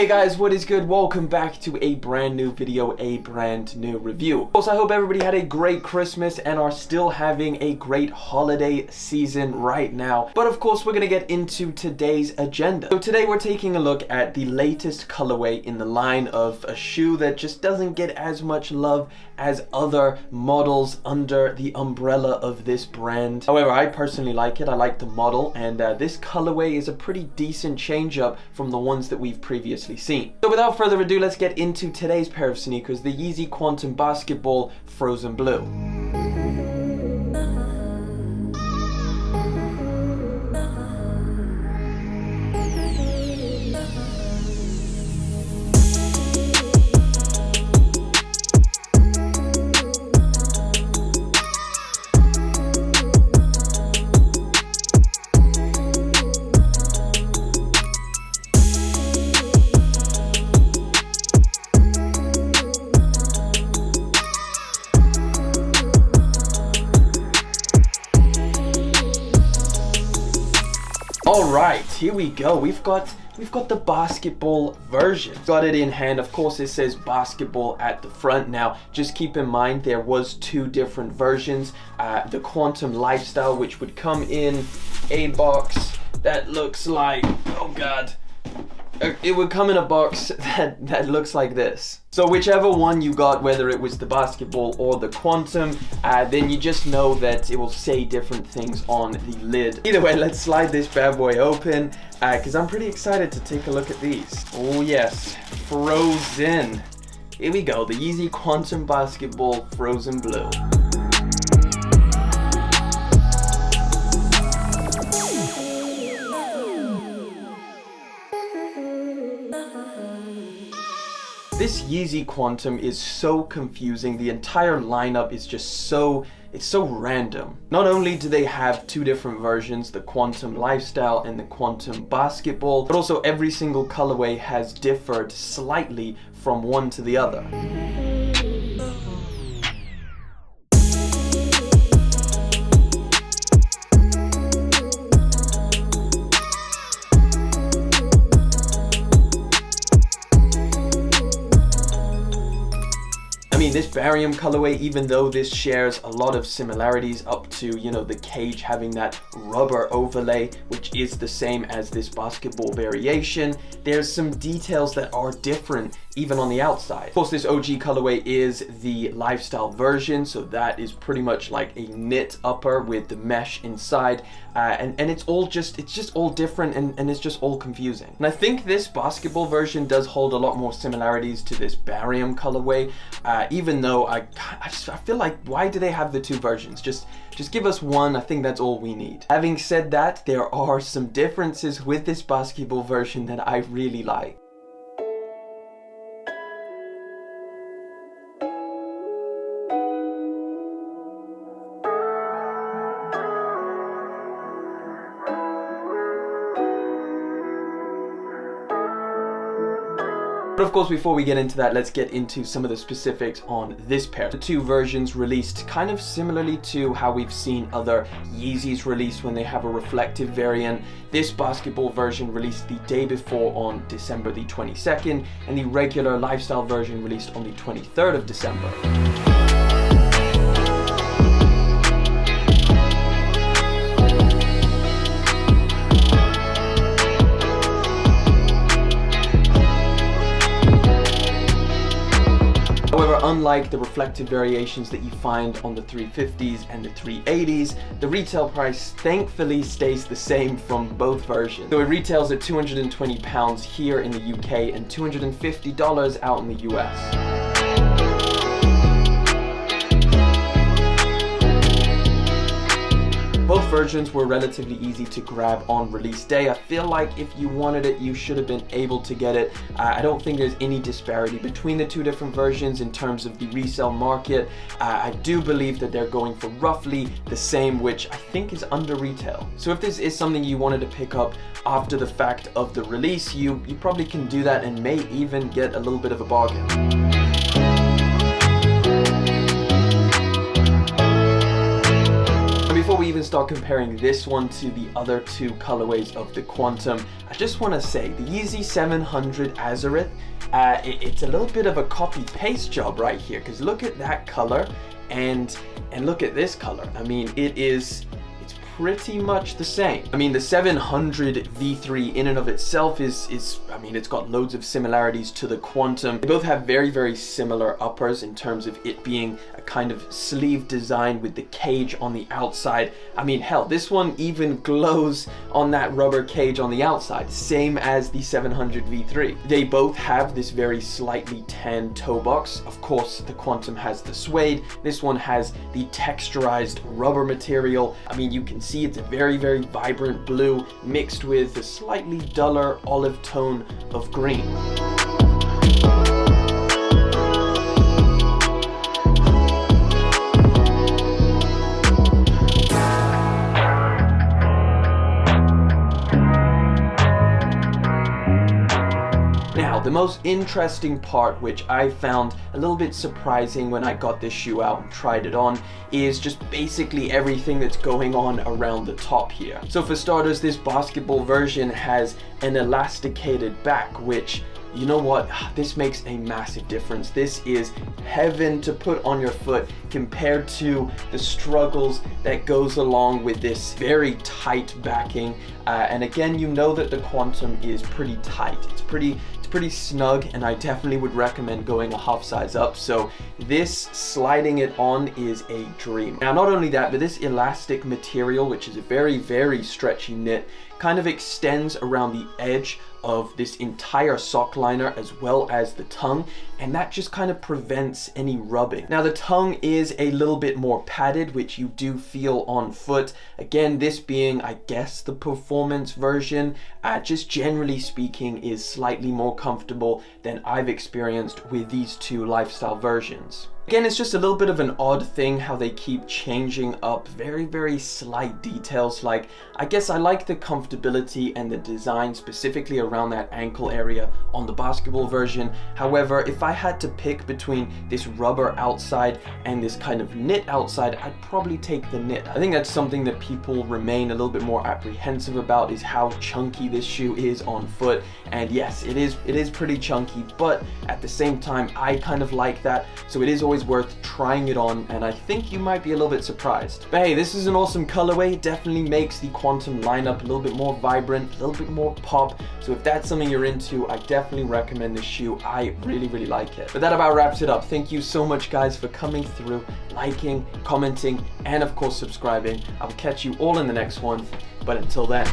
Hey guys, what is good? Welcome back to a brand new video, a brand new review. Also, I hope everybody had a great Christmas and are still having a great holiday season right now. But of course, we're gonna get into today's agenda. So today we're taking a look at the latest colorway in the line of a shoe that just doesn't get as much love as other models under the umbrella of this brand. However, I personally like it. I like the model, and this colorway is a pretty decent change up from the ones that we've previously seen. So without further ado, let's get into today's pair of sneakers, the Yeezy QNTM Basketball Frozen Blue. Alright, here we go. We've got the basketball version. Got it in hand. Of course, it says basketball at the front. Now, just keep in mind there was two different versions. The QNTM Lifestyle, which would come in a box that looks like, oh god, it would come in a box that looks like this. So whichever one you got, whether it was the basketball or the QNTM, then you just know that it will say different things on the lid. Either way, let's slide this bad boy open, because I'm pretty excited to take a look at these. Oh yes, frozen. Here we go, the Yeezy QNTM Basketball Frozen Blue. This Yeezy QNTM is so confusing. The entire lineup is just so random. Not only do they have two different versions, the QNTM Lifestyle and the QNTM Basketball, but also every single colorway has differed slightly from one to the other. This barium colorway, even though this shares a lot of similarities up to, you know, the cage having that rubber overlay, which is the same as this basketball variation, there's some details that are different even on the outside. Of course, this OG colorway is the lifestyle version, so that is pretty much like a knit upper with the mesh inside, and it's just all different, and it's just all confusing. And I think this basketball version does hold a lot more similarities to this barium colorway, even though I feel like, why do they have the two versions? Just give us one. I think that's all we need. Having said that, there are some differences with this basketball version that I really like. But of course, before we get into that, let's get into some of the specifics on this pair. The two versions released kind of similarly to how we've seen other Yeezys released when they have a reflective variant. This basketball version released the day before on December the 22nd, and the regular lifestyle version released on the 23rd of December. However, unlike the reflective variations that you find on the 350s and the 380s, the retail price thankfully stays the same from both versions. So it retails at £220 here in the UK and $250 out in the US. Both versions were relatively easy to grab on release day. I feel like if you wanted it, you should have been able to get it. I don't think there's any disparity between the two different versions in terms of the resale market. I do believe that they're going for roughly the same, which I think is under retail. So if this is something you wanted to pick up after the fact of the release, you probably can do that and may even get a little bit of a bargain. before we even start comparing this one to the other two colorways of the Quantum, I just want to say the Yeezy 700 Arzareth, it's a little bit of a copy-paste job right here, because look at that color and look at this color. I mean, it's pretty much the same. I mean, the 700 V3 in and of itself is I mean, it's got loads of similarities to the Quantum. They both have very, very similar uppers in terms of it being a kind of sleeve design with the cage on the outside. I mean, hell, this one even glows on that rubber cage on the outside, same as the 700 V3. They both have this very slightly tan toe box. Of course, the Quantum has the suede. This one has the texturized rubber material. I mean, you can see it's a very, very vibrant blue mixed with a slightly duller olive tone of green. Now, the most interesting part, which I found a little bit surprising when I got this shoe out and tried it on, is just basically everything that's going on around the top here. So for starters, this basketball version has an elasticated back, which, you know what, this makes a massive difference. This is heaven to put on your foot compared to the struggles that goes along with this very tight backing. And again, you know that the Quantum is pretty tight. It's pretty snug, and I definitely would recommend going a half size up. So this sliding it on is a dream. Now, not only that, but this elastic material, which is a very, very stretchy knit, kind of extends around the edge of this entire sock liner as well as the tongue, and that just kind of prevents any rubbing. Now, the tongue is a little bit more padded, which you do feel on foot. Again, this being, I guess, the performance version, just generally speaking, is slightly more comfortable than I've experienced with these two lifestyle versions. Again, it's just a little bit of an odd thing how they keep changing up very, very slight details. Like, I guess I like the comfortability and the design specifically around that ankle area on the basketball version. However, if I had to pick between this rubber outside and this kind of knit outside, I'd probably take the knit. I think that's something that people remain a little bit more apprehensive about, is how chunky this shoe is on foot. And yes, it is pretty chunky, but at the same time, I kind of like that. So it is always worth trying it on, and I think you might be a little bit surprised. But hey, this is an awesome colorway. It definitely makes the Quantum lineup a little bit more vibrant, a little bit more pop. So if that's something you're into, I definitely recommend this shoe. I really, really like it. But that about wraps it up. Thank you so much, guys, for coming through, liking, commenting, and of course subscribing. I will catch you all in the next one, but until then,